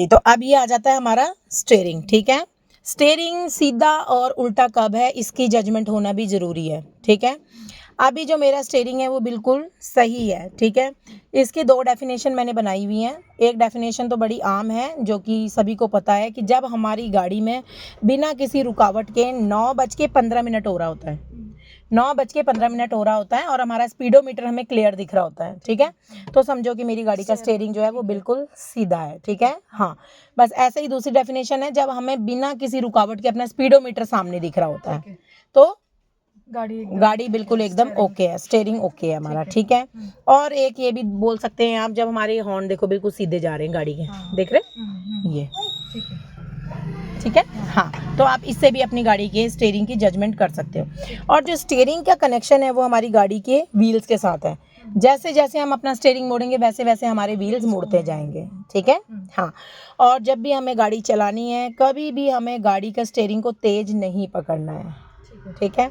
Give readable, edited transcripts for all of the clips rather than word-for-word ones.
जी, तो अब ये आ जाता है हमारा स्टीयरिंग। ठीक है, स्टीयरिंग सीधा और उल्टा कब है इसकी जजमेंट होना भी ज़रूरी है। ठीक है, अभी जो मेरा स्टीयरिंग है वो बिल्कुल सही है। ठीक है, इसकी 2 डेफिनेशन मैंने बनाई हुई हैं। एक डेफिनेशन तो बड़ी आम है जो कि सभी को पता है कि जब हमारी गाड़ी में बिना किसी रुकावट के 9:15 हो रहा होता है, 9:15 हो रहा होता है और हमारा स्पीडोमीटर हमें क्लियर दिख रहा होता है। ठीक है, तो समझो कि मेरी गाड़ी का स्टीयरिंग जो है वो बिल्कुल सीधा है। ठीक है, हाँ, बस ऐसे ही दूसरी डेफिनेशन है जब हमें बिना किसी रुकावट के अपना स्पीडोमीटर सामने दिख रहा होता है तो गाड़ी बिल्कुल एकदम ओके है, स्टीयरिंग ओके है हमारा। ठीक है, और एक ये भी बोल सकते हैं आप, जब हमारे हॉर्न देखो बिल्कुल सीधे जा रहे हैं गाड़ी के, देख रहे ये, ठीक है, हाँ, तो आप इससे भी अपनी गाड़ी के स्टीयरिंग की जजमेंट कर सकते हो। और जो स्टीयरिंग का कनेक्शन है वो हमारी गाड़ी के व्हील्स के साथ है। जैसे जैसे हम अपना स्टीयरिंग मोड़ेंगे वैसे वैसे हमारे व्हील्स मुड़ते जाएंगे। ठीक है, हाँ, और जब भी हमें गाड़ी चलानी है कभी भी हमें गाड़ी का स्टीयरिंग को तेज नहीं पकड़ना है। ठीक है,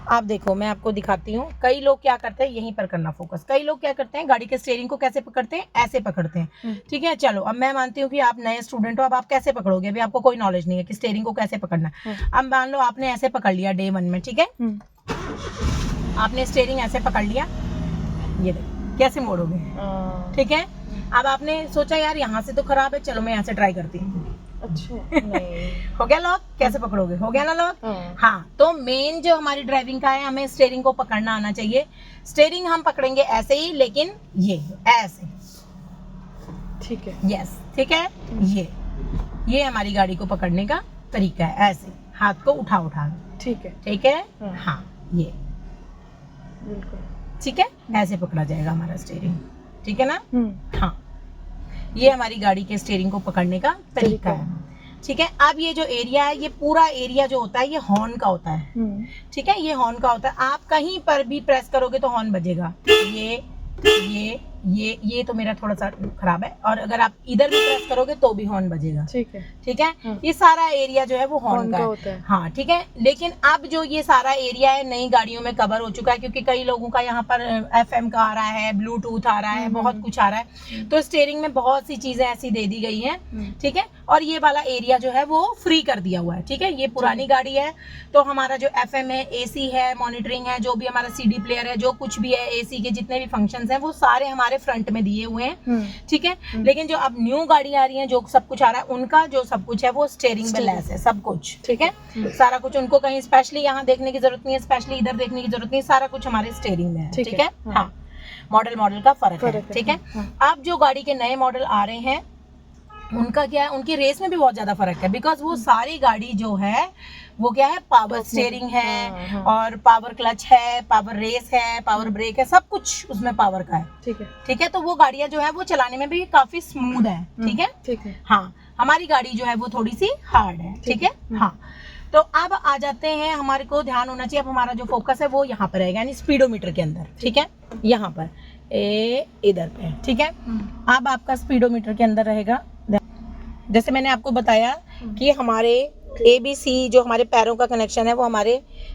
आप देखो मैं आपको दिखाती हूँ। कई लोग क्या करते हैं, यहीं पर करना फोकस, कई लोग क्या करते हैं गाड़ी के स्टीयरिंग को कैसे पकड़ते हैं, ऐसे पकड़ते हैं। ठीक है, चलो अब मैं मानती हूँ कि आप नए स्टूडेंट हो, अब आप कैसे पकड़ोगे, अभी आपको कोई नॉलेज नहीं है कि स्टीयरिंग को कैसे पकड़ना है। अब मान लो आपने ऐसे पकड़ लिया डे 1 में। ठीक है, आपने स्टीयरिंग ऐसे पकड़ लिया, ये देखो कैसे मोड़ोगे। ठीक है, अब आपने सोचा यार यहाँ से तो खराब है, चलो मैं यहाँ से ट्राई करती हूँ। अच्छा, नहीं हो गया लॉक, कैसे पकड़ोगे, हो गया ना लॉक। हाँ, तो मेन जो हमारी ड्राइविंग का है, हमें स्टीयरिंग को पकड़ना आना चाहिए। स्टीयरिंग हम पकड़ेंगे ऐसे ही, लेकिन ये ऐसे। ठीक है, यस, ठीक है, ये हमारी गाड़ी को पकड़ने का तरीका है, ऐसे हाथ को उठा उठा। ठीक है, ठीक है, हाँ, ये बिल्कुल ठीक है, ऐसे पकड़ा जाएगा हमारा स्टीयरिंग। ठीक है ना, हाँ, ये हमारी गाड़ी के स्टीयरिंग को पकड़ने का तरीका है। ठीक है, अब ये जो एरिया है, ये पूरा एरिया जो होता है ये हॉर्न का होता है। ठीक है, ये हॉर्न का होता है। आप कहीं पर भी प्रेस करोगे तो हॉर्न बजेगा। ये तो मेरा थोड़ा सा खराब है, और अगर आप इधर भी प्रेस करोगे तो भी हॉर्न बजेगा। ठीक है, ठीक है, ये सारा एरिया जो है वो हॉर्न का होता है। हाँ, ठीक है, लेकिन अब जो ये सारा एरिया है नई गाड़ियों में कवर हो चुका है, क्योंकि कई लोगों का यहाँ पर FM का आ रहा है, ब्लूटूथ आ रहा है, बहुत कुछ आ रहा है, तो स्टीयरिंग में बहुत सी चीजें ऐसी दे दी गई हैं। ठीक है, और ये वाला एरिया जो है वो फ्री कर दिया हुआ है। ठीक है, ये पुरानी गाड़ी है तो हमारा जो FM है, AC है, मॉनिटरिंग है, जो भी हमारा CD प्लेयर है, जो कुछ भी है, AC के जितने भी फंक्शंस हैं वो सारे हमारे फ्रंट में दिए हुए हैं। ठीक है, लेकिन जो अब न्यू गाड़ी आ रही है, जो सब कुछ आ रहा है, उनका जो सब कुछ है वो स्टीयरिंग में लेस है, सब कुछ। ठीक है, सारा कुछ, उनको कहीं स्पेशली यहाँ देखने की जरूरत नहीं है, स्पेशली इधर देखने की जरूरत नहीं, सारा कुछ हमारे स्टीयरिंग में है। ठीक है, हाँ, मॉडल का फर्क है। ठीक है, अब जो गाड़ी के नए मॉडल आ रहे हैं उनका क्या है, उनकी रेस में भी बहुत ज्यादा फर्क है, बिकॉज वो सारी गाड़ी जो है वो क्या है, पावर स्टीयरिंग है, और पावर क्लच है, पावर रेस है, पावर ब्रेक है, सब कुछ उसमें पावर का है। ठीक है, ठीक है, तो वो गाड़ियां जो है वो चलाने में भी काफी स्मूथ है। ठीक है, ठीक है, हाँ, हमारी गाड़ी जो है वो थोड़ी सी हार्ड है। ठीक है, हाँ, तो अब आ जाते हैं, हमारे को ध्यान होना चाहिए, अब हमारा जो फोकस है वो यहाँ पर रहेगा, यानी स्पीडोमीटर के अंदर। ठीक है, यहाँ पर इधर पे। ठीक है, अब आपका स्पीडोमीटर के अंदर रहेगा, जैसे मैंने आपको बताया कि हमारे ABC जो हमारे पैरों का कनेक्शन है वो हमारे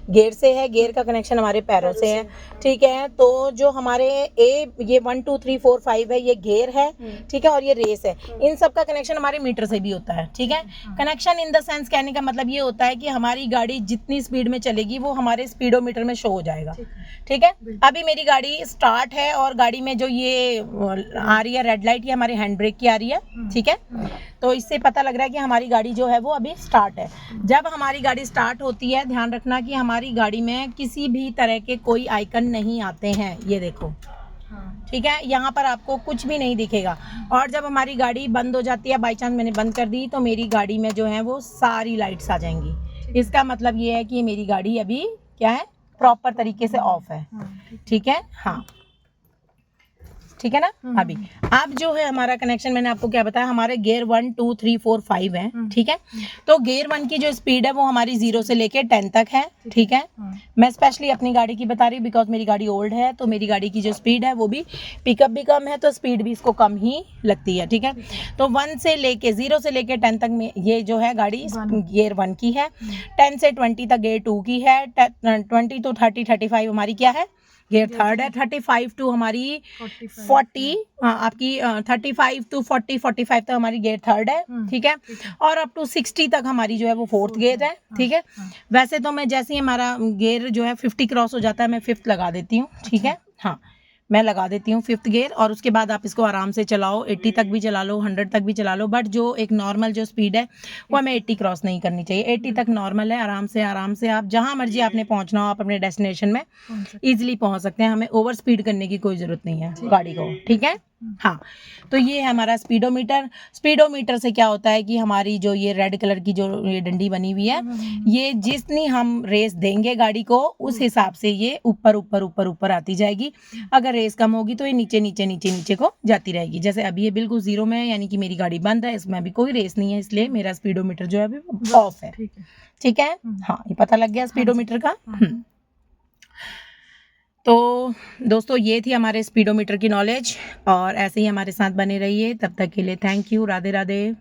गियर से है, गियर का कनेक्शन हमारे पैरों से है। ठीक है, तो जो हमारे ये 1 2 3 4 5 है, ये गियर है। ठीक है, और ये रेस है, इन सब का कनेक्शन हमारे मीटर से भी होता है। ठीक है, कनेक्शन इन द सेंस कहने का मतलब ये होता है कि हमारी गाड़ी जितनी स्पीड में चलेगी वो हमारे स्पीडोमीटर में शो हो जाएगा। ठीक है, अभी मेरी गाड़ी स्टार्ट है और गाड़ी में जो ये आ रही है रेड लाइट, ये हमारे हैंड ब्रेक की आ रही है। ठीक है, तो इससे पता लग रहा है कि हमारी गाड़ी जो है वो अभी स्टार्ट है। जब हमारी गाड़ी स्टार्ट होती है, ध्यान रखना कि हमारी गाड़ी में किसी भी तरह के कोई आइकन नहीं आते हैं, ये देखो। ठीक है, यहाँ पर आपको कुछ भी नहीं दिखेगा, और जब हमारी गाड़ी बंद हो जाती है, बाई चांस मैंने बंद कर दी, तो मेरी गाड़ी में जो है वो सारी लाइट्स आ जाएंगी। इसका मतलब ये है कि मेरी गाड़ी अभी क्या है, प्रॉपर तरीके से ऑफ है। ठीक है, हाँ, ठीक है ना। अभी अब जो है हमारा कनेक्शन, मैंने आपको क्या बताया, हमारे गियर 1 2 3 4 5 है। ठीक है, तो गियर 1 की जो स्पीड है वो हमारी 0 से लेके 10 तक है। ठीक है, मैं स्पेशली अपनी गाड़ी की बता रही हूँ, बिकॉज मेरी गाड़ी ओल्ड है, तो मेरी गाड़ी की जो स्पीड है वो भी, पिकअप भी कम है तो स्पीड भी इसको कम ही लगती है। ठीक है, तो 1 से लेके 0 से लेके 10 तक में ये जो है गाड़ी गियर 1 की है, 10 से 20 तक गियर 2 की है, 20 to 30 35 हमारी क्या है, गियर थर्ड है। 35 टू हमारी 40, आपकी 35 टू 45 तक हमारी गियर थर्ड है, ठीक है। और अप टू 60 तक हमारी जो है वो फोर्थ गियर है, ठीक है। वैसे तो मैं जैसे ही हमारा गियर जो है 50 क्रॉस हो जाता है मैं फिफ्थ लगा देती हूँ, ठीक है। हाँ, मैं लगा देती हूँ फिफ्थ गियर, और उसके बाद आप इसको आराम से चलाओ, 80 तक भी चला लो, 100 तक भी चला लो, बट जो एक नॉर्मल जो स्पीड है वो हमें 80 क्रॉस नहीं करनी चाहिए। 80 तक नॉर्मल है। आराम से आप जहाँ मर्जी आपने पहुँचना हो आप अपने डेस्टिनेशन में ईजिली पहुँच सकते हैं। हमें ओवर स्पीड करने की कोई ज़रूरत नहीं है गाड़ी को, ठीक है। हाँ, तो ये है हमारा स्पीडोमीटर। स्पीडोमीटर से क्या होता है कि हमारी जो ये रेड कलर की जो ये डंडी बनी हुई है, ये जितनी हम रेस देंगे गाड़ी को उस हिसाब से ये ऊपर ऊपर ऊपर ऊपर आती जाएगी। अगर रेस कम होगी तो ये नीचे नीचे नीचे नीचे को जाती रहेगी। जैसे अभी ये बिल्कुल जीरो में है, यानी कि मेरी गाड़ी बंद है, इसमें अभी कोई रेस नहीं है, इसलिए मेरा स्पीडोमीटर जो है अभी ऑफ है, ठीक है। हाँ, ये पता लग गया स्पीडोमीटर का। तो दोस्तों ये थी हमारे स्पीडोमीटर की नॉलेज, और ऐसे ही हमारे साथ बने रहिए। तब तक के लिए थैंक यू। राधे राधे।